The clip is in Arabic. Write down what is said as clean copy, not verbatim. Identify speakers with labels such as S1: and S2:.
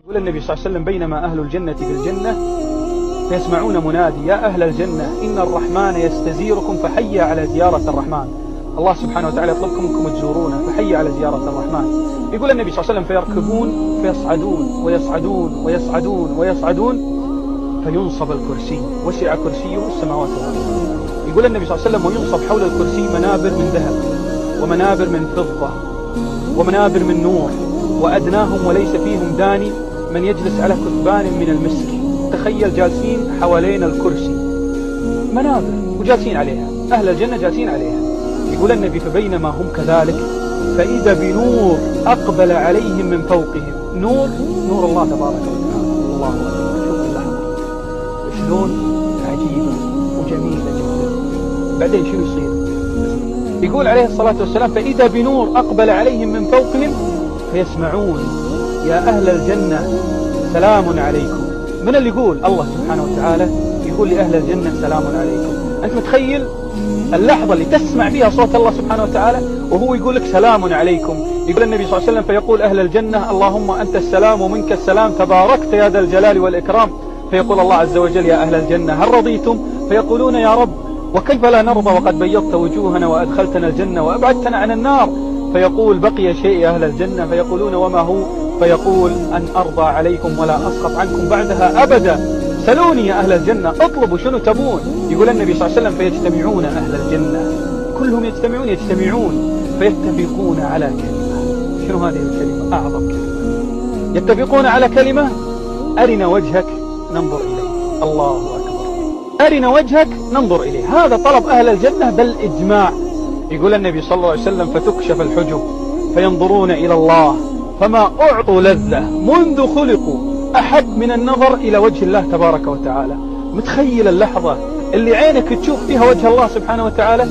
S1: يقول النبي صلى الله عليه وسلم: بينما أهل الجنة في الجنة فيسمعون منادي: يا أهل الجنة إن الرحمن يستزيركم فحي على زيارة الرحمن. الله سبحانه وتعالى يطلبكم أنكم تزورونه، فحي على زيارة الرحمن. يقول النبي صلى الله عليه وسلم: فيركبون فيصعدون ويصعدون ويصعدون ويصعدون فينصب الكرسي، وسع كرسيه السماوات والأرض. يقول النبي صلى الله عليه وسلم: وينصب حول الكرسي منابر من ذهب ومنابر من فضة ومنابر من نور، وأدناهم وليس فيهم داني من يجلس على كثبان من المسك. تخيل جالسين حوالين الكرسي منابر وجالسين عليها، أهل الجنة جالسين عليها. يقول النبي: فبينما هم كذلك فإذا بنور أقبل عليهم من فوقهم. نور الله تبارك وتعالى. الله أكبر. شوف اللحظة شلون عجيبة وجميلة جدا. بعدين شو يصير؟ يقول عليه الصلاة والسلام: فإذا بنور أقبل عليهم من فوقهم فيسمعون: يا أهل الجنة سلام عليكم. من اللي يقول؟ الله سبحانه وتعالى يقول لأهل الجنة: سلام عليكم. أنت متخيل اللحظة اللي تسمع فيها صوت الله سبحانه وتعالى وهو يقول لك سلام عليكم؟ يقول النبي صلى الله عليه وسلم: فيقول أهل الجنة: اللهم أنت السلام ومنك السلام، تباركت يا ذا الجلال والإكرام. فيقول الله عز وجل: يا أهل الجنة هل رضيتم؟ فيقولون: يا رب وكيف لا نرضى وقد بيضت وجوهنا وأدخلتنا الجنة وأبعدتنا عن النار. فيقول: بقي شيء يا أهل الجنة. فيقولون: وما هو؟ فيقول: أن أرضى عليكم ولا أسخط عنكم بعدها أبدا. سلوني يا أهل الجنة، اطلبوا شنو تبون. يقول النبي صلى الله عليه وسلم: فيجتمعون أهل الجنة كلهم يجتمعون فيتفقون على كلمة. شنو هذه الكلمة؟ أعظم كلمة. يتفقون على كلمة: أرنا وجهك ننظر إليه. الله أكبر. أرنا وجهك ننظر إليه. هذا طلب أهل الجنة بالإجماع. يقول النبي صلى الله عليه وسلم: فتكشف الحجب فينظرون إلى الله فما أعطوا لذة منذ خلقوا أحب من النظر إلى وجه الله تبارك وتعالى. متخيل اللحظة اللي عينك تشوف فيها وجه الله سبحانه وتعالى؟